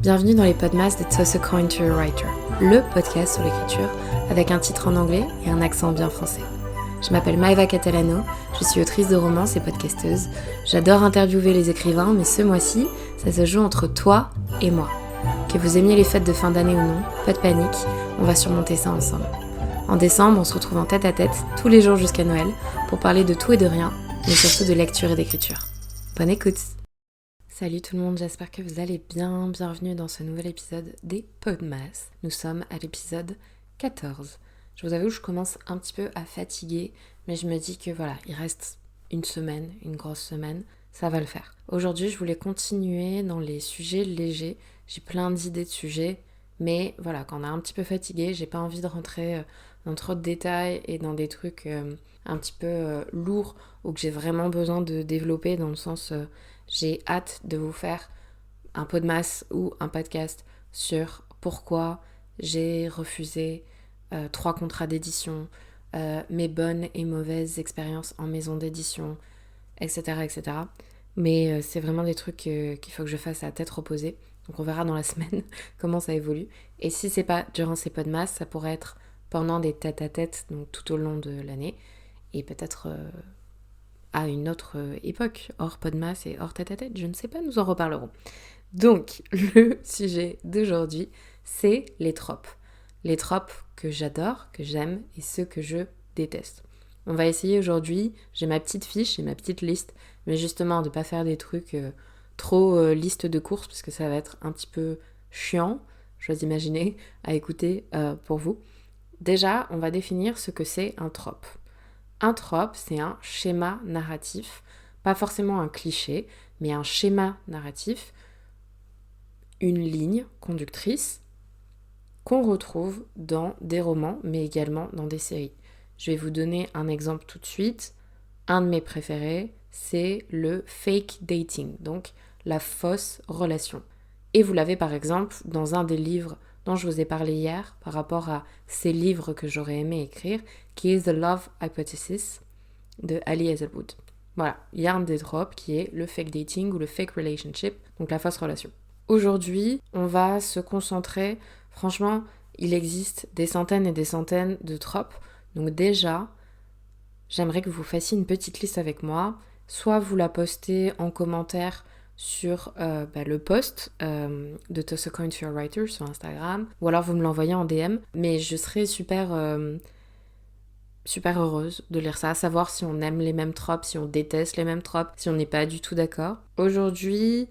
Bienvenue dans les podcasts de Toss a Coin to a Writer, le podcast sur l'écriture avec un titre en anglais et un accent bien français. Je m'appelle Maeva Catalano, je suis autrice de romances et podcasteuse. J'adore interviewer les écrivains, mais ce mois-ci, ça se joue entre toi et moi. Que vous aimiez les fêtes de fin d'année ou non, pas de panique, on va surmonter ça ensemble. En décembre, on se retrouve en tête à tête, tous les jours jusqu'à Noël, pour parler de tout et de rien, mais surtout de lecture et d'écriture. Bonne écoute! Salut tout le monde, j'espère que vous allez bien. Bienvenue dans ce nouvel épisode des Podmas. Nous sommes à l'épisode 14. Je vous avoue, je commence un petit peu à fatiguer, mais je me dis que voilà, il reste une semaine, une grosse semaine, ça va le faire. Aujourd'hui, je voulais continuer dans les sujets légers. J'ai plein d'idées de sujets, mais voilà, quand on est un petit peu fatigué, j'ai pas envie de rentrer dans trop de détails et dans des trucs un petit peu lourds ou que j'ai vraiment besoin de développer dans le sens... j'ai hâte de vous faire un podmas ou un podcast sur pourquoi j'ai refusé 3 contrats d'édition, mes bonnes et mauvaises expériences en maison d'édition, etc. etc. Mais c'est vraiment des trucs qu'il faut que je fasse à tête reposée. Donc on verra dans la semaine comment ça évolue. Et si c'est pas durant ces podmas, ça pourrait être pendant des tête-à-tête, donc tout au long de l'année. Et peut-être... à une autre époque, hors podmas et hors tête-à-tête, je ne sais pas, nous en reparlerons. Donc, le sujet d'aujourd'hui, c'est les tropes. Les tropes que j'adore, que j'aime, et ceux que je déteste. On va essayer aujourd'hui, j'ai ma petite fiche, j'ai ma petite liste, mais justement de ne pas faire des trucs trop liste de courses, parce que ça va être un petit peu chiant, j'ose imaginer, à écouter pour vous. Déjà, on va définir ce que c'est un trope. Un trope, c'est un schéma narratif, pas forcément un cliché, mais un schéma narratif, une ligne conductrice qu'on retrouve dans des romans, mais également dans des séries. Je vais vous donner un exemple tout de suite. Un de mes préférés, c'est le fake dating, donc la fausse relation. Et vous l'avez par exemple dans un des livres dont je vous ai parlé hier par rapport à ces livres que j'aurais aimé écrire, qui est The Love Hypothesis de Ali Hazelwood. Voilà, il y a un des tropes qui est le fake dating ou le fake relationship, donc la fausse relation. Aujourd'hui, on va se concentrer, franchement, il existe des centaines et des centaines de tropes, donc déjà, j'aimerais que vous fassiez une petite liste avec moi, soit vous la postez en commentaire sur le post de Toss a Coin to a Writer sur Instagram, ou alors vous me l'envoyez en DM, mais je serais super heureuse de lire ça, savoir si on aime les mêmes tropes, si on déteste les mêmes tropes, si on n'est pas du tout d'accord. Aujourd'hui,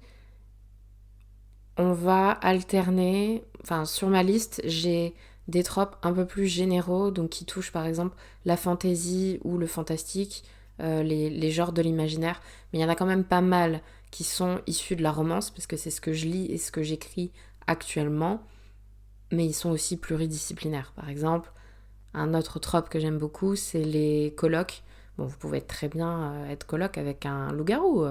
on va alterner, sur ma liste, j'ai des tropes un peu plus généraux, donc qui touchent par exemple la fantasy ou le fantastique, les genres de l'imaginaire, mais il y en a quand même pas mal qui sont issus de la romance, parce que c'est ce que je lis et ce que j'écris actuellement, mais ils sont aussi pluridisciplinaires. Par exemple, un autre trope que j'aime beaucoup, c'est les colocs. Bon, vous pouvez très bien être coloc avec un loup-garou,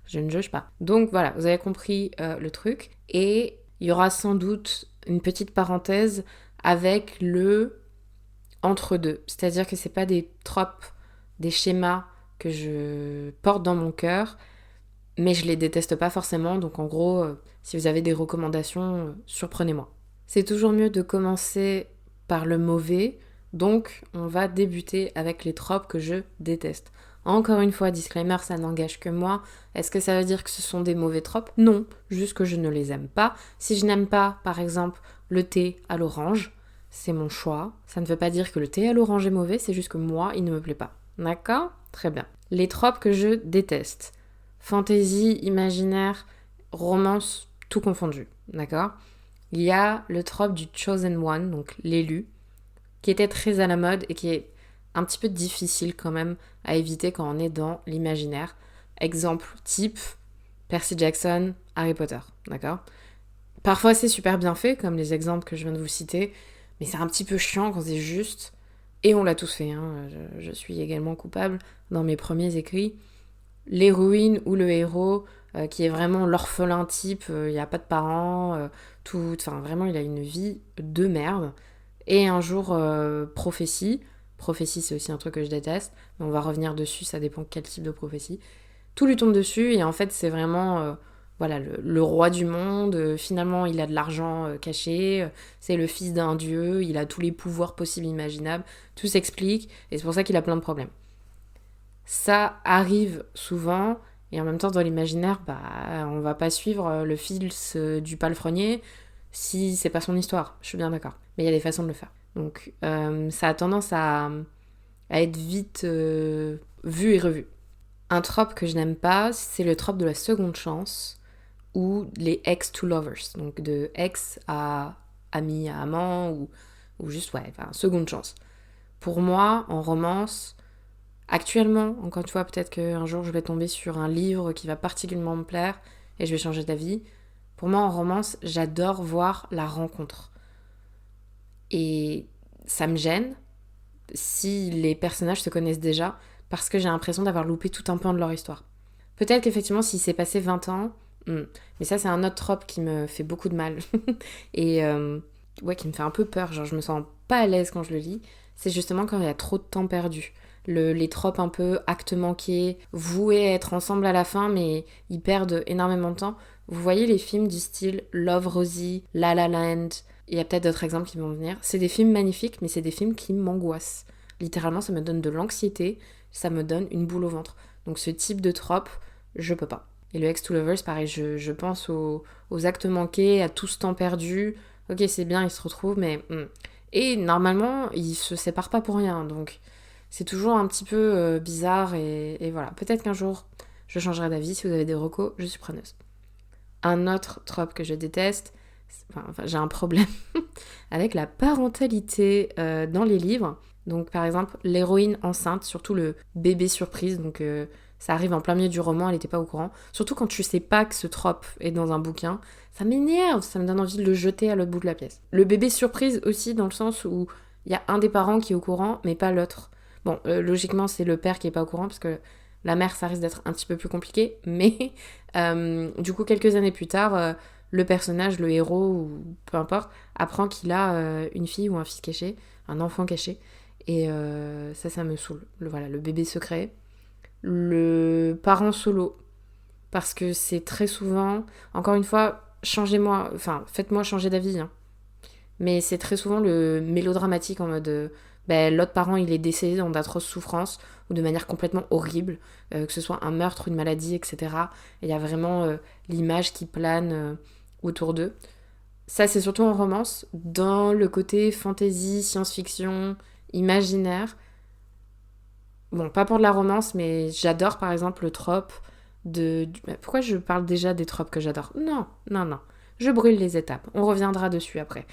je ne juge pas. Donc voilà, vous avez compris le truc. Et il y aura sans doute une petite parenthèse avec le entre-deux. C'est-à-dire que c'est pas des tropes, des schémas que je porte dans mon cœur, mais je les déteste pas forcément. Donc en gros, si vous avez des recommandations, surprenez-moi. C'est toujours mieux de commencer par le mauvais. Donc, on va débuter avec les tropes que je déteste. Encore une fois, disclaimer, ça n'engage que moi. Est-ce que ça veut dire que ce sont des mauvais tropes ? Non, juste que je ne les aime pas. Si je n'aime pas, par exemple, le thé à l'orange, c'est mon choix. Ça ne veut pas dire que le thé à l'orange est mauvais, c'est juste que moi, il ne me plaît pas. D'accord ? Très bien. Les tropes que je déteste. Fantasy, imaginaire, romance, tout confondu. D'accord ? Il y a le trope du chosen one, donc l'élu, qui était très à la mode et qui est un petit peu difficile quand même à éviter quand on est dans l'imaginaire. Exemple type, Percy Jackson, Harry Potter, d'accord ? Parfois c'est super bien fait, comme les exemples que je viens de vous citer, mais c'est un petit peu chiant quand c'est juste, et on l'a tous fait, hein, je suis également coupable dans mes premiers écrits. L'héroïne ou le héros qui est vraiment l'orphelin type, il n'y a pas de parents, vraiment il a une vie de merde. Et un jour, prophétie. Prophétie, c'est aussi un truc que je déteste, mais on va revenir dessus, ça dépend quel type de prophétie. Tout lui tombe dessus, et en fait, c'est vraiment voilà, le roi du monde, finalement il a de l'argent caché, c'est le fils d'un dieu, il a tous les pouvoirs possibles imaginables, tout s'explique, et c'est pour ça qu'il a plein de problèmes. Ça arrive souvent, et en même temps dans l'imaginaire, on va pas suivre le fils du palefrenier si c'est pas son histoire, je suis bien d'accord. Mais il y a des façons de le faire. Donc ça a tendance à être vite vu et revu. Un trope que je n'aime pas, c'est le trope de la seconde chance, ou les ex to lovers, donc de ex à ami à amant, ou juste, seconde chance. Pour moi, en romance, actuellement, encore une fois, peut-être qu'un jour je vais tomber sur un livre qui va particulièrement me plaire et je vais changer d'avis. Pour moi, en romance, j'adore voir la rencontre. Et ça me gêne si les personnages se connaissent déjà, parce que j'ai l'impression d'avoir loupé tout un pan de leur histoire. Peut-être qu'effectivement, s'il s'est passé 20 ans, mais ça, c'est un autre trope qui me fait beaucoup de mal. Et qui me fait un peu peur, genre je me sens pas à l'aise quand je le lis. C'est justement quand il y a trop de temps perdu. Les tropes un peu actes manqués, voués à être ensemble à la fin, mais ils perdent énormément de temps. Vous voyez les films du style Love, Rosie, La La Land, il y a peut-être d'autres exemples qui vont venir. C'est des films magnifiques, mais c'est des films qui m'angoissent. Littéralement, ça me donne de l'anxiété, ça me donne une boule au ventre. Donc ce type de trope, je peux pas. Et le ex to lovers, pareil, je pense aux actes manqués, à tout ce temps perdu. Ok, c'est bien, ils se retrouvent, mais... Et normalement, ils se séparent pas pour rien, donc c'est toujours un petit peu bizarre, et voilà. Peut-être qu'un jour, je changerai d'avis. Si vous avez des recos, je suis preneuse. Un autre trope que je déteste, j'ai un problème avec la parentalité dans les livres. Donc par exemple, l'héroïne enceinte, surtout le bébé surprise, donc ça arrive en plein milieu du roman, elle n'était pas au courant. Surtout quand tu sais pas que ce trope est dans un bouquin, ça m'énerve, ça me donne envie de le jeter à l'autre bout de la pièce. Le bébé surprise aussi, dans le sens où il y a un des parents qui est au courant, mais pas l'autre. Bon, logiquement, c'est le père qui est pas au courant, parce que la mère, ça risque d'être un petit peu plus compliqué, mais du coup, quelques années plus tard, le personnage, le héros, ou peu importe, apprend qu'il a une fille ou un fils caché, un enfant caché, et ça me saoule. Le bébé secret. Le parent solo, parce que c'est très souvent, encore une fois, faites-moi changer d'avis, hein. Mais c'est très souvent le mélodramatique en mode l'autre parent il est décédé dans d'atroces souffrances ou de manière complètement horrible, que ce soit un meurtre, une maladie, etc. Et il y a vraiment l'image qui plane autour d'eux. Ça, c'est surtout en romance. Dans le côté fantasy, science-fiction, imaginaire, bon, pas pour de la romance, mais j'adore par exemple le trope pourquoi je parle déjà des tropes que j'adore ? Non. Je brûle les étapes. On reviendra dessus après.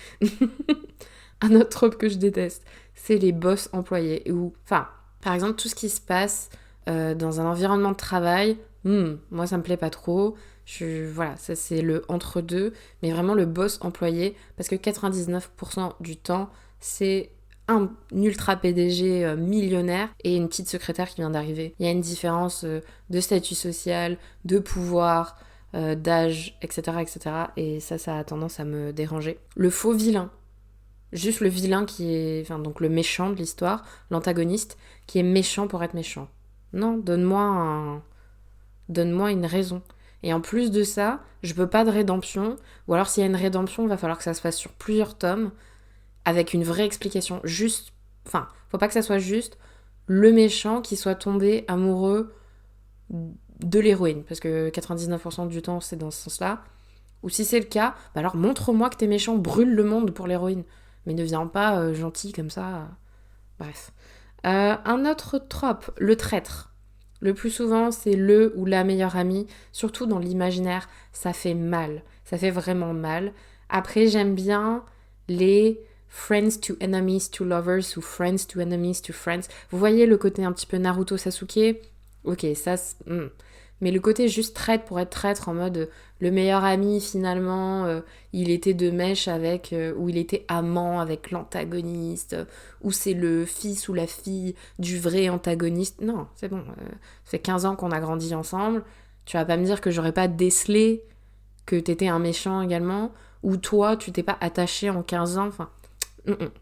Un autre trope que je déteste, c'est les boss employés. Par exemple, tout ce qui se passe dans un environnement de travail, moi ça me plaît pas trop. Ça c'est le entre-deux, mais vraiment le boss employé, parce que 99% du temps, c'est un ultra PDG millionnaire et une petite secrétaire qui vient d'arriver. Il y a une différence de statut social, de pouvoir, d'âge, etc., etc. Et ça a tendance à me déranger. Le faux vilain. Juste le vilain qui est... donc le méchant de l'histoire, l'antagoniste, qui est méchant pour être méchant. Non, donne-moi une raison. Et en plus de ça, je veux pas de rédemption, ou alors s'il y a une rédemption, il va falloir que ça se fasse sur plusieurs tomes, avec une vraie explication. Faut pas que ça soit juste le méchant qui soit tombé amoureux de l'héroïne, parce que 99% du temps, c'est dans ce sens-là. Ou si c'est le cas, alors montre-moi que t'es méchant, brûle le monde pour l'héroïne. Mais ne viens pas gentil comme ça. Bref. Un autre trope, le traître. Le plus souvent, c'est le ou la meilleure amie. Surtout dans l'imaginaire, ça fait mal. Ça fait vraiment mal. Après, j'aime bien les friends to enemies to lovers ou friends to enemies to friends. Vous voyez le côté un petit peu Naruto Sasuke ? Ok, ça... Mais le côté juste traître pour être traître, en mode le meilleur ami finalement, il était de mèche avec, ou il était amant avec l'antagoniste, ou c'est le fils ou la fille du vrai antagoniste. Non, c'est bon, ça fait 15 ans qu'on a grandi ensemble, tu vas pas me dire que j'aurais pas décelé que t'étais un méchant également, ou toi tu t'es pas attaché en 15 ans,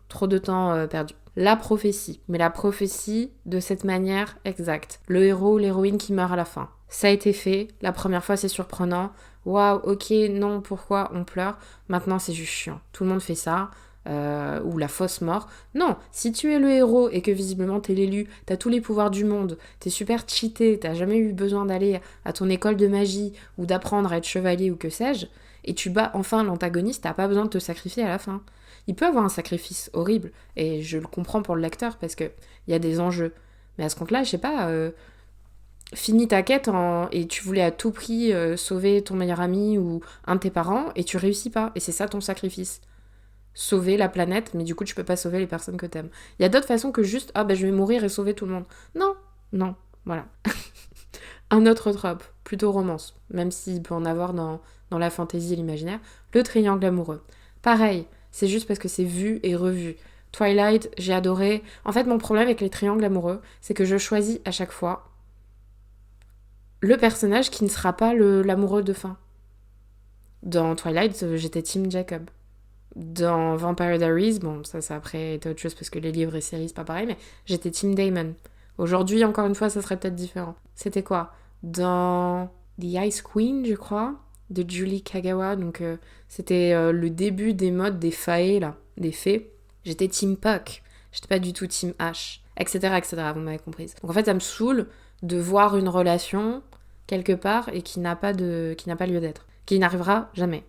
trop de temps perdu. La prophétie, mais la prophétie de cette manière exacte. Le héros ou l'héroïne qui meurt à la fin. Ça a été fait, la première fois c'est surprenant, waouh, ok, non, pourquoi on pleure, maintenant c'est juste chiant, tout le monde fait ça, ou la fausse mort. Non, si tu es le héros et que visiblement t'es l'élu, t'as tous les pouvoirs du monde, t'es super cheaté, t'as jamais eu besoin d'aller à ton école de magie ou d'apprendre à être chevalier ou que sais-je, et tu bats enfin l'antagoniste, t'as pas besoin de te sacrifier à la fin. Il peut avoir un sacrifice horrible, et je le comprends pour le lecteur parce que y a des enjeux. Mais à ce compte-là, je sais pas, finis ta quête et tu voulais à tout prix sauver ton meilleur ami ou un de tes parents et tu réussis pas, et c'est ça ton sacrifice. Sauver la planète, mais du coup tu peux pas sauver les personnes que t'aimes. Il y a d'autres façons que juste je vais mourir et sauver tout le monde. Non, non, voilà. Un autre trope, plutôt romance, même s'il peut en avoir dans la fantaisie et l'imaginaire, le triangle amoureux. Pareil, c'est juste parce que c'est vu et revu. Twilight, j'ai adoré. En fait, mon problème avec les triangles amoureux, c'est que je choisis à chaque fois le personnage qui ne sera pas l'amoureux de fin. Dans Twilight, j'étais Team Jacob. Dans Vampire Diaries, bon, ça après était autre chose parce que les livres et séries, c'est pas pareil, mais j'étais Team Damon. Aujourd'hui, encore une fois, ça serait peut-être différent. C'était quoi ? Dans The Ice Queen, je crois, de Julie Kagawa, donc c'était le début des modes des fae, là, des fées. J'étais Team Puck, j'étais pas du tout Team Ash, etc., etc., vous m'avez comprise. Donc en fait, ça me saoule de voir une relation quelque part et qui n'a pas lieu d'être, qui n'arrivera jamais.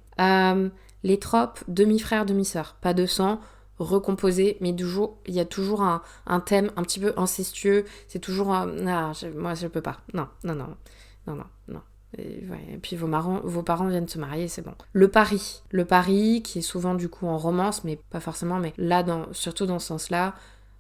Les tropes demi-frère, demi-sœur, pas de sang, recomposé, mais il y a toujours un thème un petit peu incestueux, c'est toujours moi je peux pas, non. Et puis vos parents viennent se marier, c'est bon. Le pari qui est souvent du coup en romance, mais pas forcément, mais là surtout dans ce sens-là,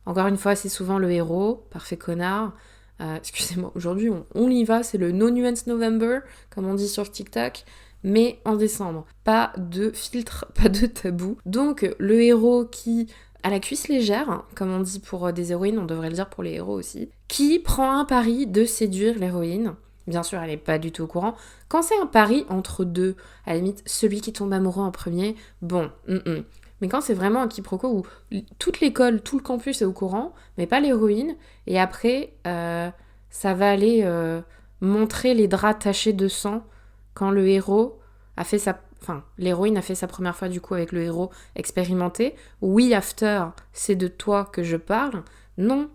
encore une fois c'est souvent le héros, parfait connard. Excusez-moi, aujourd'hui on y va, c'est le No Nuance November, comme on dit sur TikTok, mais en décembre. Pas de filtre, pas de tabou. Donc le héros qui a la cuisse légère, hein, comme on dit pour des héroïnes, on devrait le dire pour les héros aussi, qui prend un pari de séduire l'héroïne. Bien sûr, elle n'est pas du tout au courant. Quand c'est un pari entre deux, à la limite, celui qui tombe amoureux en premier, bon, Mais quand c'est vraiment un quiproquo où toute l'école, tout le campus est au courant, mais pas l'héroïne, et après, ça va aller montrer les draps tachés de sang quand le héros a fait l'héroïne a fait sa première fois du coup avec le héros expérimenté. Oui, after, c'est de toi que je parle. Non,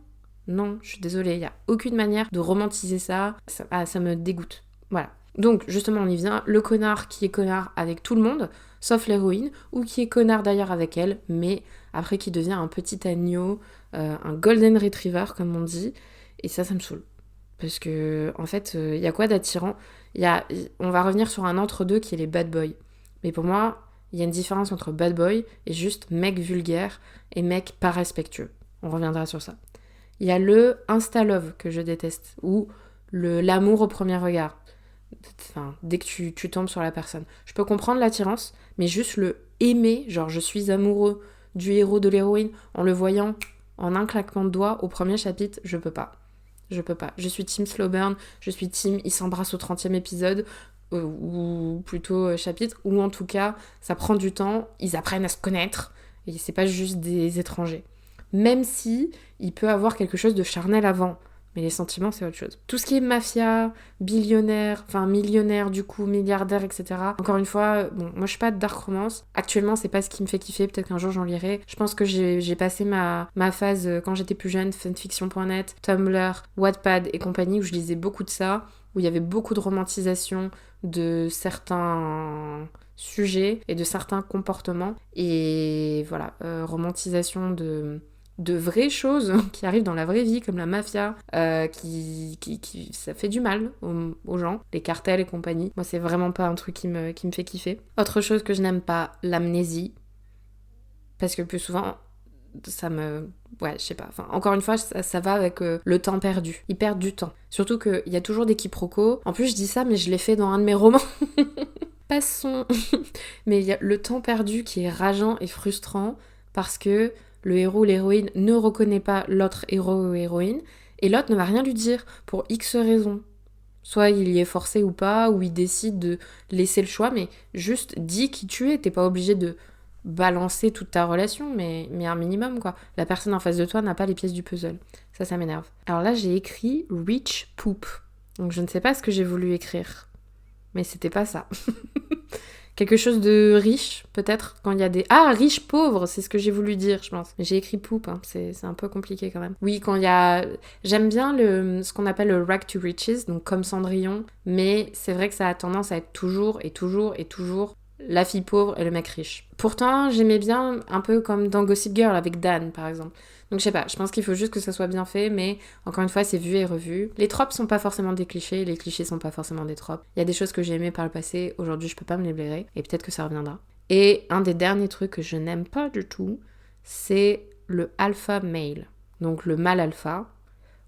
je suis désolée, il n'y a aucune manière de romantiser ça. Ça me dégoûte. Voilà. Donc, justement, on y vient. Le connard qui est connard avec tout le monde, sauf l'héroïne, ou qui est connard d'ailleurs avec elle, mais après qui devient un petit agneau, un golden retriever, comme on dit. Et ça me saoule. Parce que, en fait, il y a quoi d'attirant ? On va revenir sur un entre-deux qui est les bad boys. Mais pour moi, il y a une différence entre bad boy et juste mec vulgaire et mec pas respectueux. On reviendra sur ça. Il y a le insta-love que je déteste, ou l'amour au premier regard. Enfin, dès que tu tombes sur la personne. Je peux comprendre l'attirance, mais juste le aimer, genre je suis amoureux du héros, de l'héroïne, en le voyant en un claquement de doigts au premier chapitre, je peux pas. Je suis team slow burn, je suis team ils s'embrassent au 30e épisode, ou plutôt chapitre, ou en tout cas, ça prend du temps, ils apprennent à se connaître, et c'est pas juste des étrangers. Même si il peut avoir quelque chose de charnel avant, mais les sentiments, c'est autre chose. Tout ce qui est mafia, millionnaire du coup, milliardaire, etc. Encore une fois, moi je suis pas de dark romance. Actuellement, c'est pas ce qui me fait kiffer, peut-être qu'un jour j'en lirai. Je pense que j'ai passé ma phase quand j'étais plus jeune, fanfiction.net, Tumblr, Wattpad et compagnie, où je lisais beaucoup de ça, où il y avait beaucoup de romantisation de certains sujets et de certains comportements. Et voilà, romantisation de vraies choses qui arrivent dans la vraie vie, comme la mafia, qui ça fait du mal aux gens, les cartels et compagnie. Moi, c'est vraiment pas un truc qui me fait kiffer. Autre chose que je n'aime pas, l'amnésie. Parce que plus souvent, ça me... Ouais, je sais pas. Enfin, encore une fois, ça va avec le temps perdu. Ils perdent du temps. Surtout qu'il y a toujours des quiproquos. En plus, je dis ça, mais je l'ai fait dans un de mes romans. Passons. Mais il y a le temps perdu qui est rageant et frustrant parce que le héros ou l'héroïne ne reconnaît pas l'autre héros ou héroïne, et l'autre ne va rien lui dire pour X raisons. Soit il y est forcé ou pas, ou il décide de laisser le choix, mais juste dis qui tu es. T'es pas obligé de balancer toute ta relation, mais un minimum, quoi. La personne en face de toi n'a pas les pièces du puzzle. Ça m'énerve. Alors là, j'ai écrit Rich Poop. Donc je ne sais pas ce que j'ai voulu écrire. mais c'était pas ça. Quelque chose de riche, peut-être, quand il y a des... Ah, riche pauvre, c'est ce que j'ai voulu dire, je pense. J'ai écrit poupe, hein. C'est un peu compliqué quand même. Oui, quand il y a... J'aime bien ce qu'on appelle le rag to riches, donc comme Cendrillon, mais c'est vrai que ça a tendance à être toujours la fille pauvre et le mec riche. Pourtant, j'aimais bien un peu comme dans Gossip Girl avec Dan, par exemple. Donc je sais pas, je pense qu'il faut juste que ça soit bien fait, mais encore une fois, c'est vu et revu. Les tropes sont pas forcément des clichés, les clichés sont pas forcément des tropes. Il y a des choses que j'ai aimées par le passé, aujourd'hui je peux pas me les blairer, et peut-être que ça reviendra. Et un des derniers trucs que je n'aime pas du tout, c'est le alpha male. Donc le mâle alpha.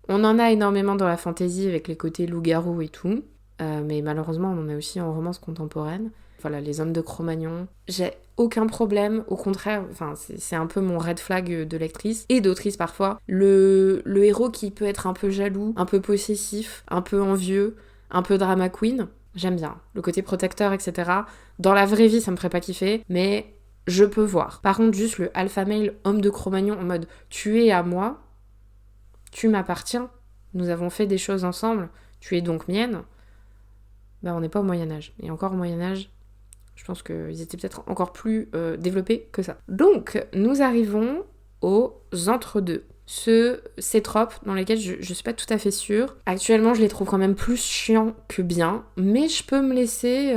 On en a énormément dans la fantasy avec les côtés loup-garou et tout, mais malheureusement on en a aussi en romance contemporaine. Voilà, les hommes de Cro-Magnon. J'ai aucun problème, au contraire, enfin, c'est un peu mon red flag de lectrice et d'autrice parfois. Le héros qui peut être un peu jaloux, un peu possessif, un peu envieux, un peu drama queen, j'aime bien. Le côté protecteur, etc. Dans la vraie vie, ça me ferait pas kiffer, mais je peux voir. Par contre, juste le alpha male homme de Cro-Magnon en mode tu es à moi, tu m'appartiens, nous avons fait des choses ensemble, tu es donc mienne. Bah, on n'est pas au Moyen-Âge. Et encore au Moyen-Âge, je pense qu'ils étaient peut-être encore plus développés que ça. Donc, nous arrivons aux entre-deux. Ces tropes dans lesquels je suis pas tout à fait sûre. Actuellement, je les trouve quand même plus chiants que bien, mais je peux me laisser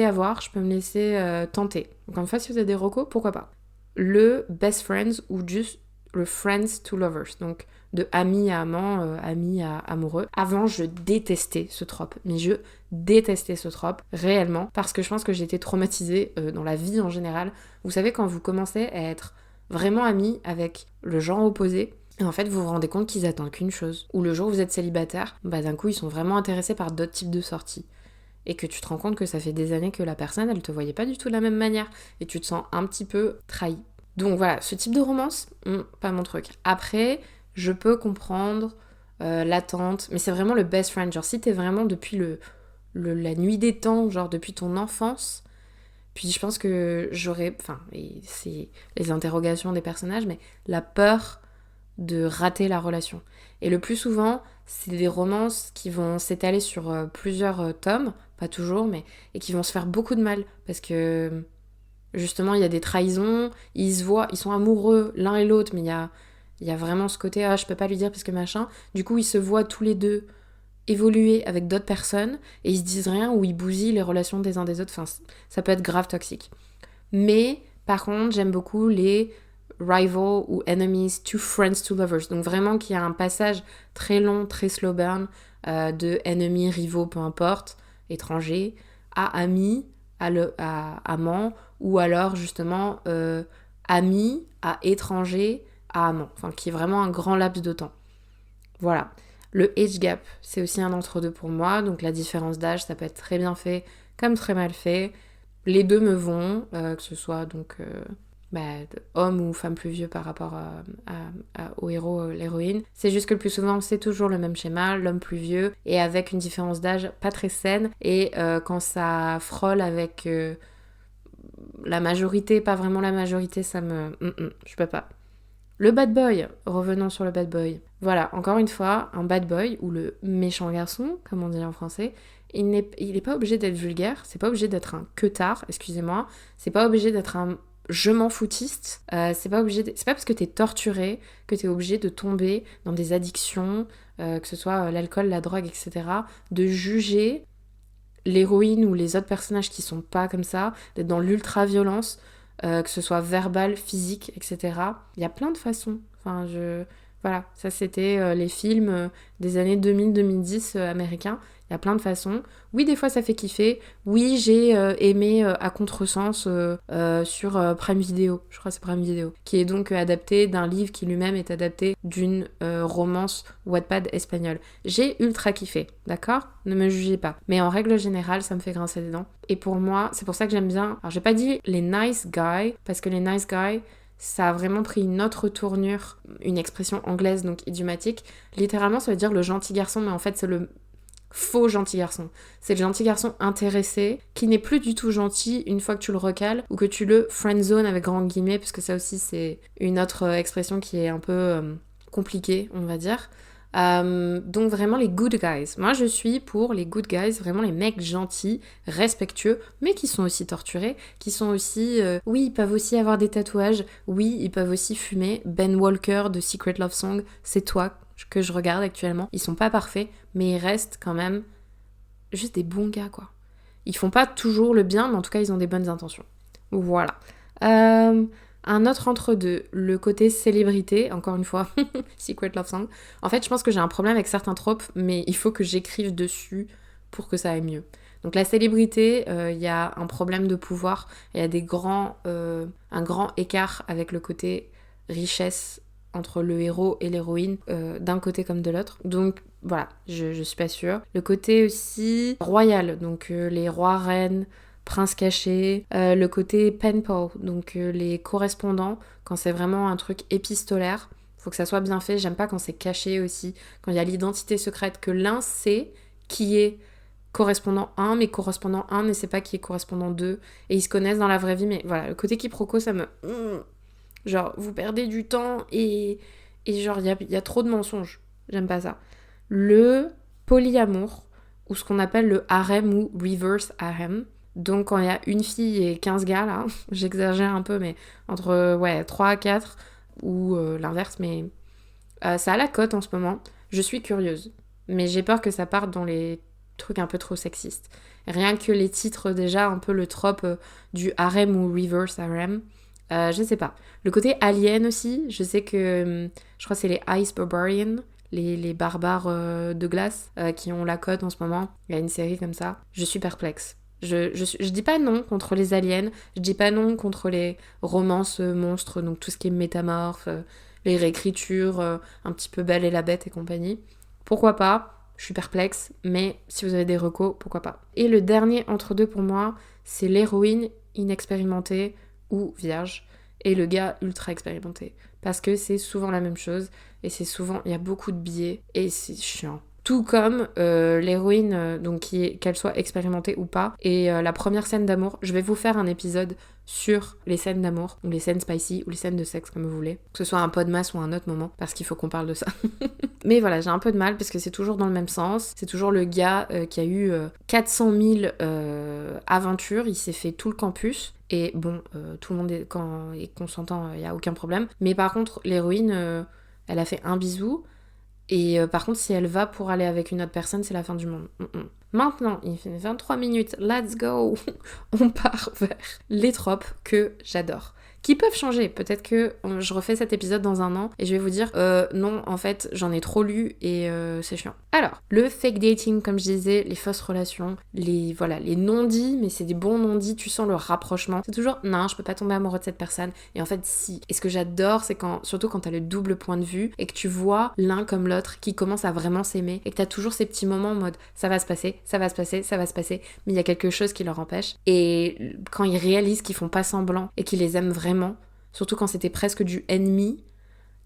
avoir, je peux me laisser tenter. Encore une fois, si vous avez des recos, pourquoi pas. Le best friends ou juste le friends to lovers, donc de amis à amants, amis à amoureux. Avant, je détestais ce trope, mais je détestais ce trope, réellement, parce que je pense que j'ai été traumatisée dans la vie en général. Vous savez, quand vous commencez à être vraiment amis avec le genre opposé, et en fait, vous vous rendez compte qu'ils attendent qu'une chose. Ou le jour où vous êtes célibataire, bah d'un coup, ils sont vraiment intéressés par d'autres types de sorties. Et que tu te rends compte que ça fait des années que la personne, elle te voyait pas du tout de la même manière. Et tu te sens un petit peu trahi. Donc voilà, ce type de romance, pas mon truc. Après, je peux comprendre l'attente, mais c'est vraiment le best friend. Genre, si t'es vraiment depuis la nuit des temps, genre depuis ton enfance, puis je pense que j'aurais... Enfin, c'est les interrogations des personnages, mais la peur de rater la relation. Et le plus souvent, c'est des romances qui vont s'étaler sur plusieurs tomes, pas toujours, mais... et qui vont se faire beaucoup de mal, parce que... Justement, il y a des trahisons, ils se voient, ils sont amoureux l'un et l'autre, mais il y a vraiment ce côté, je peux pas lui dire parce que machin. Du coup, ils se voient tous les deux évoluer avec d'autres personnes et ils se disent rien ou ils bousillent les relations des uns des autres. Enfin, ça peut être grave toxique. Mais, par contre, j'aime beaucoup les rival ou enemies to friends to lovers. Donc vraiment qu'il y a un passage très long, très slow burn de ennemis, rivaux, peu importe, étrangers, à amis, à amants, ou alors justement amis à étrangers à amants, enfin qui est vraiment un grand laps de temps. Voilà. Le age gap, c'est aussi un entre-deux pour moi, donc la différence d'âge, ça peut être très bien fait comme très mal fait. Les deux me vont, que ce soit donc homme ou femme plus vieux par rapport au héros, l'héroïne. C'est juste que le plus souvent, c'est toujours le même schéma, l'homme plus vieux, et avec une différence d'âge pas très saine, et quand ça frôle avec la majorité, pas vraiment la majorité, ça me... je peux pas. Le bad boy, revenons sur le bad boy. Voilà, encore une fois, un bad boy, ou le méchant garçon, comme on dit en français, il n'est pas obligé d'être vulgaire, c'est pas obligé d'être un queutard, excusez-moi, c'est pas obligé d'être un je m'en foutiste, c'est pas parce que t'es torturé que t'es obligé de tomber dans des addictions, que ce soit l'alcool, la drogue, etc., de juger l'héroïne ou les autres personnages qui sont pas comme ça, d'être dans l'ultra-violence, que ce soit verbal, physique, etc. Il y a plein de façons. Enfin, voilà, ça c'était les films des années 2000-2010 américains. Il y a plein de façons. Oui, des fois ça fait kiffer. Oui, j'ai aimé à contresens sur Prime Video, je crois que c'est Prime Video, qui est donc adapté d'un livre qui lui-même est adapté d'une romance Wattpad espagnole. J'ai ultra kiffé, d'accord ? Ne me jugez pas. Mais en règle générale, ça me fait grincer des dents. Et pour moi, c'est pour ça que j'aime bien... Alors j'ai pas dit les nice guys, parce que les nice guys, ça a vraiment pris une autre tournure, une expression anglaise, donc idiomatique. Littéralement, ça veut dire le gentil garçon, mais en fait, c'est le faux gentil garçon. C'est le gentil garçon intéressé, qui n'est plus du tout gentil une fois que tu le recales, ou que tu le friendzone avec grands guillemets, parce que ça aussi, c'est une autre expression qui est un peu compliquée, on va dire. Donc vraiment les good guys. Moi je suis pour les good guys, vraiment les mecs gentils, respectueux, mais qui sont aussi torturés, qui sont aussi... oui, ils peuvent aussi avoir des tatouages, oui, ils peuvent aussi fumer. Ben Walker de Secret Love Song, c'est toi que je regarde actuellement. Ils sont pas parfaits, mais ils restent quand même juste des bons gars, quoi. Ils font pas toujours le bien, mais en tout cas ils ont des bonnes intentions. Voilà. Un autre entre-deux, le côté célébrité, encore une fois, Secret Love Song. En fait, je pense que j'ai un problème avec certains tropes, mais il faut que j'écrive dessus pour que ça aille mieux. Donc la célébrité, il y a un problème de pouvoir, il y a un grand écart avec le côté richesse entre le héros et l'héroïne, d'un côté comme de l'autre. Donc voilà, je suis pas sûre. Le côté aussi royal, donc les rois, reines, prince caché, le côté pen pal, donc les correspondants, quand c'est vraiment un truc épistolaire, faut que ça soit bien fait. J'aime pas quand c'est caché aussi, quand il y a l'identité secrète, que l'un sait qui est correspondant 1, mais correspondant 1 ne sait pas qui est correspondant 2, et ils se connaissent dans la vraie vie, mais voilà, le côté quiproquo, ça me... Genre, vous perdez du temps, et genre, il y a trop de mensonges. J'aime pas ça. Le polyamour, ou ce qu'on appelle le harem ou reverse harem. Donc quand il y a une fille et 15 gars, là, j'exagère un peu, mais entre 3 à 4, ou l'inverse, mais ça a la cote en ce moment. Je suis curieuse, mais j'ai peur que ça parte dans les trucs un peu trop sexistes. Rien que les titres, déjà, un peu le trope du harem ou reverse harem, je sais pas. Le côté alien aussi, je sais que, je crois que c'est les Ice Barbarians, les barbares de glace qui ont la cote en ce moment. Il y a une série comme ça. Je suis perplexe. Je dis pas non contre les aliens, je dis pas non contre les romances monstres, donc tout ce qui est métamorphe, les réécritures, un petit peu Belle et la Bête et compagnie. Pourquoi pas? Je suis perplexe, mais si vous avez des recos, pourquoi pas. Et le dernier entre deux pour moi, c'est l'héroïne inexpérimentée ou vierge, et le gars ultra expérimenté. Parce que c'est souvent la même chose, et c'est souvent, il y a beaucoup de biais, et c'est chiant. Tout comme l'héroïne, donc qu'elle soit expérimentée ou pas. Et la première scène d'amour, je vais vous faire un épisode sur les scènes d'amour, ou les scènes spicy, ou les scènes de sexe, comme vous voulez. Que ce soit un podmas ou un autre moment, parce qu'il faut qu'on parle de ça. Mais voilà, j'ai un peu de mal, parce que c'est toujours dans le même sens. C'est toujours le gars qui a eu 400 000 aventures, il s'est fait tout le campus. Et bon, tout le monde est consentant, il n'y a aucun problème. Mais par contre, l'héroïne, elle a fait un bisou. Et par contre, si elle va pour aller avec une autre personne, c'est la fin du monde. Maintenant, il fait 23 minutes, let's go. On part vers les tropes que j'adore. Qui peuvent changer. Peut-être que je refais cet épisode dans un an et je vais vous dire non, en fait, j'en ai trop lu et c'est chiant. Alors, le fake dating, comme je disais, les fausses relations, les non-dits, mais c'est des bons non-dits, tu sens le rapprochement. C'est toujours non, je peux pas tomber amoureux de cette personne. Et en fait, si. Et ce que j'adore, c'est surtout quand t'as le double point de vue et que tu vois l'un comme l'autre qui commence à vraiment s'aimer et que t'as toujours ces petits moments en mode ça va se passer, ça va se passer, ça va se passer, mais il y a quelque chose qui leur empêche. Et quand ils réalisent qu'ils font pas semblant et qu'ils les aiment vraiment, surtout quand c'était presque du enemy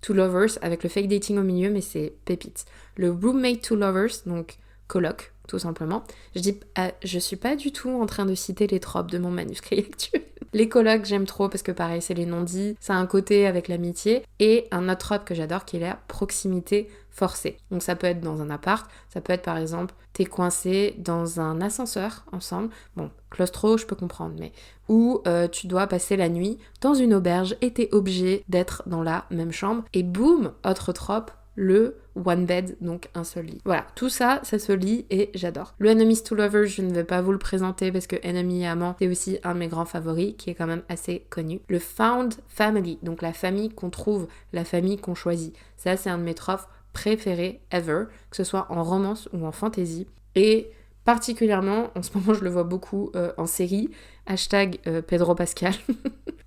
to lovers avec le fake dating au milieu, mais c'est pépite. Le roommate to lovers, donc coloc, tout simplement. Je suis pas du tout en train de citer les tropes de mon manuscrit actuel. Les colocs, j'aime trop parce que pareil, c'est les non-dits, ça a un côté avec l'amitié. Et un autre trope que j'adore qui est la proximité forcée. Donc ça peut être dans un appart, ça peut être par exemple, t'es coincé dans un ascenseur ensemble. Bon, claustro, je peux comprendre, mais où tu dois passer la nuit dans une auberge et t'es obligé d'être dans la même chambre. Et boum, autre trope, le one bed, donc un seul lit. Voilà, tout ça, ça se lit et j'adore. Le Enemies to Lovers, je ne vais pas vous le présenter parce que Ennemi et Amant, c'est aussi un de mes grands favoris qui est quand même assez connu. Le Found Family, donc la famille qu'on trouve, la famille qu'on choisit. Ça, c'est un de mes tropes préférés ever, que ce soit en romance ou en fantasy. Et particulièrement, en ce moment, je le vois beaucoup en série, hashtag Pedro Pascal,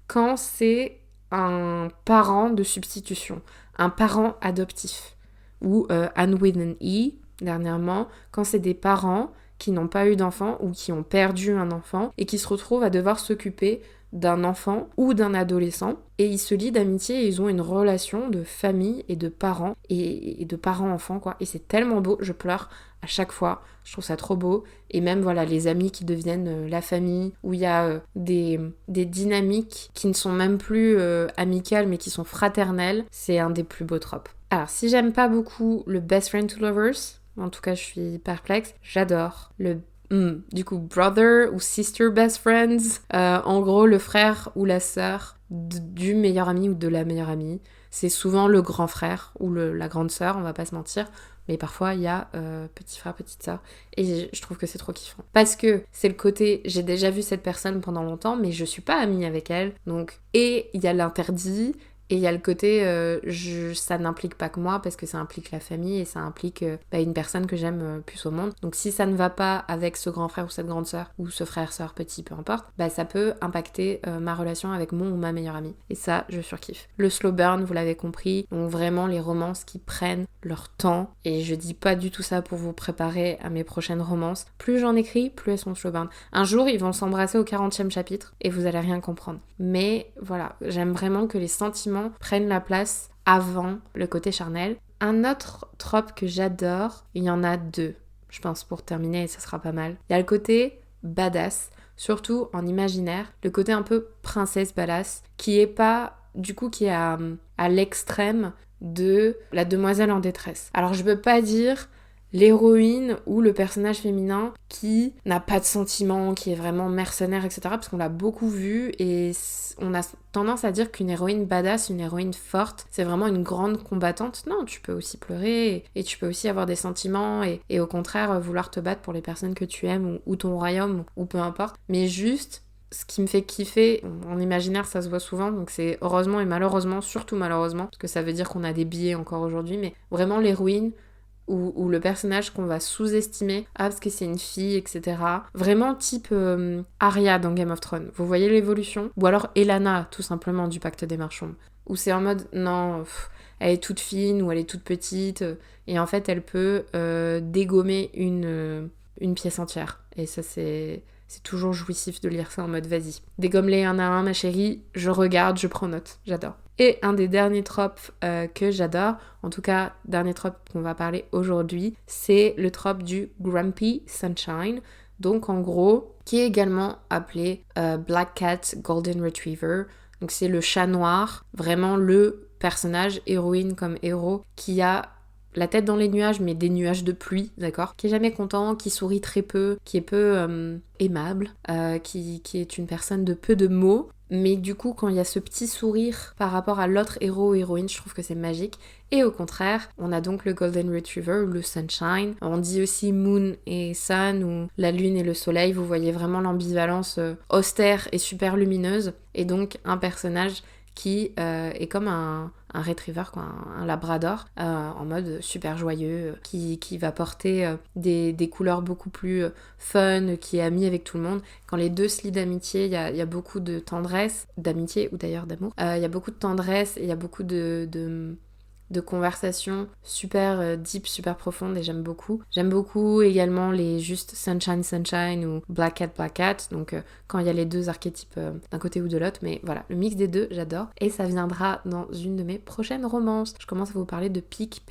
quand c'est un parent de substitution, un parent adoptif, ou Anne with an E, dernièrement, quand c'est des parents qui n'ont pas eu d'enfant ou qui ont perdu un enfant et qui se retrouvent à devoir s'occuper d'un enfant ou d'un adolescent et ils se lient d'amitié et ils ont une relation de famille et de parents et de parents-enfants quoi, et c'est tellement beau, je pleure à chaque fois, je trouve ça trop beau. Et même voilà les amis qui deviennent la famille, où il y a des dynamiques qui ne sont même plus amicales mais qui sont fraternelles, c'est un des plus beaux tropes. Alors, si j'aime pas beaucoup le best friend to lovers, en tout cas je suis perplexe, j'adore le du coup brother ou sister best friends, en gros le frère ou la sœur du meilleur ami ou de la meilleure amie. C'est souvent le grand frère ou la grande sœur, on va pas se mentir, mais parfois il y a petit frère, petite sœur, et je trouve que c'est trop kiffant. Parce que c'est le côté, j'ai déjà vu cette personne pendant longtemps, mais je suis pas amie avec elle, donc, et il y a l'interdit, et il y a le côté, ça n'implique pas que moi, parce que ça implique la famille et ça implique une personne que j'aime plus au monde. Donc si ça ne va pas avec ce grand frère ou cette grande sœur, ou ce frère, sœur, petit, peu importe, ça peut impacter ma relation avec mon ou ma meilleure amie. Et ça, je surkiffe. Le slow burn, vous l'avez compris, donc vraiment les romances qui prennent leur temps. Et je dis pas du tout ça pour vous préparer à mes prochaines romances. Plus j'en écris, plus elles sont slow burn. Un jour, ils vont s'embrasser au 40e chapitre et vous allez rien comprendre. Mais voilà, j'aime vraiment que les sentiments prennent la place avant le côté charnel. Un autre trope que j'adore, il y en a deux, je pense, pour terminer, et ça sera pas mal. Il y a le côté badass, surtout en imaginaire, le côté un peu princesse badass, qui est à l'extrême de la demoiselle en détresse. Alors je peux pas dire l'héroïne ou le personnage féminin qui n'a pas de sentiments, qui est vraiment mercenaire, etc. Parce qu'on l'a beaucoup vu et on a tendance à dire qu'une héroïne badass, une héroïne forte, c'est vraiment une grande combattante. Non, tu peux aussi pleurer et tu peux aussi avoir des sentiments et au contraire vouloir te battre pour les personnes que tu aimes ou ton royaume ou peu importe. Mais juste, ce qui me fait kiffer, en imaginaire ça se voit souvent, donc c'est heureusement et malheureusement, surtout malheureusement, parce que ça veut dire qu'on a des biais encore aujourd'hui, mais vraiment l'héroïne ou le personnage qu'on va sous-estimer, parce que c'est une fille, etc. Vraiment type Arya dans Game of Thrones. Vous voyez l'évolution ? Ou alors Elana, tout simplement, du Pacte des Marchands. Où c'est en mode, non, elle est toute fine ou elle est toute petite, et en fait elle peut dégommer une pièce entière. Et ça c'est toujours jouissif de lire ça en mode vas-y. Dégomme-les un à un, ma chérie, je regarde, je prends note, j'adore. Et un des derniers tropes que j'adore, en tout cas, dernier trope qu'on va parler aujourd'hui, c'est le trope du Grumpy Sunshine. Donc en gros, qui est également appelé Black Cat Golden Retriever. Donc c'est le chat noir, vraiment le personnage, héroïne comme héros, qui a la tête dans les nuages, mais des nuages de pluie, d'accord ? Qui est jamais content, qui sourit très peu, qui est peu aimable, qui est une personne de peu de mots. Mais du coup, quand il y a ce petit sourire par rapport à l'autre héros ou héroïne, je trouve que c'est magique. Et au contraire, on a donc le Golden Retriever, le Sunshine. On dit aussi Moon et Sun, ou la lune et le soleil. Vous voyez vraiment l'ambivalence austère et super lumineuse. Et donc, un personnage qui est comme un retriever, quoi, un labrador, en mode super joyeux, qui va porter des couleurs beaucoup plus fun, qui est ami avec tout le monde. Quand les deux se lient d'amitié, il y a beaucoup de tendresse, d'amitié ou d'ailleurs d'amour. Il y a beaucoup de tendresse et il y a beaucoup de conversations super deep, super profondes, et j'aime beaucoup. J'aime beaucoup également les juste Sunshine ou Black Cat, donc quand il y a les deux archétypes d'un côté ou de l'autre, mais voilà, le mix des deux, j'adore. Et ça viendra dans une de mes prochaines romances. Je commence à vous parler de PIC.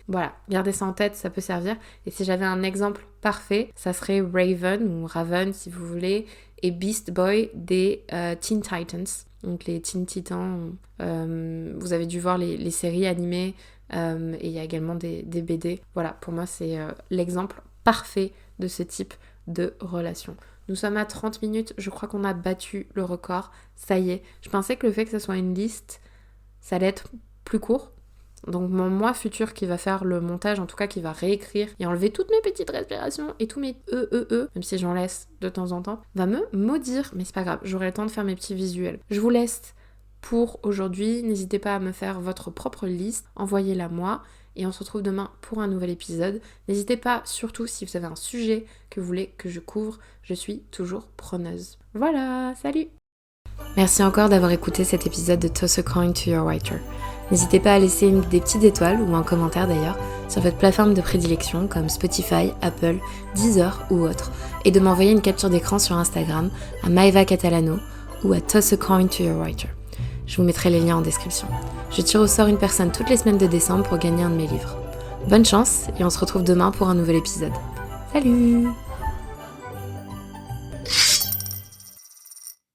Voilà, gardez ça en tête, ça peut servir. Et si j'avais un exemple parfait, ça serait Raven ou Raven si vous voulez, et Beast Boy des Teen Titans. Donc les Teen Titans, vous avez dû voir les séries animées, et il y a également des BD. Voilà, pour moi c'est l'exemple parfait de ce type de relation. Nous sommes à 30 minutes, je crois qu'on a battu le record, ça y est. Je pensais que le fait que ce soit une liste, ça allait être plus court. Donc mon moi futur qui va faire le montage, en tout cas qui va réécrire et enlever toutes mes petites respirations et tous mes même si j'en laisse de temps en temps, va me maudire, mais c'est pas grave, j'aurai le temps de faire mes petits visuels. Je vous laisse pour aujourd'hui, n'hésitez pas à me faire votre propre liste, envoyez-la moi et on se retrouve demain pour un nouvel épisode. N'hésitez pas, surtout si vous avez un sujet que vous voulez que je couvre, je suis toujours preneuse. Voilà, salut! Merci encore d'avoir écouté cet épisode de Toss a Coin to Your Writer. N'hésitez pas à laisser des petites étoiles ou un commentaire d'ailleurs sur votre plateforme de prédilection comme Spotify, Apple, Deezer ou autre, et de m'envoyer une capture d'écran sur Instagram à Maeva Catalano ou à Toss a Coin to Your Writer. Je vous mettrai les liens en description. Je tire au sort une personne toutes les semaines de décembre pour gagner un de mes livres. Bonne chance et on se retrouve demain pour un nouvel épisode. Salut!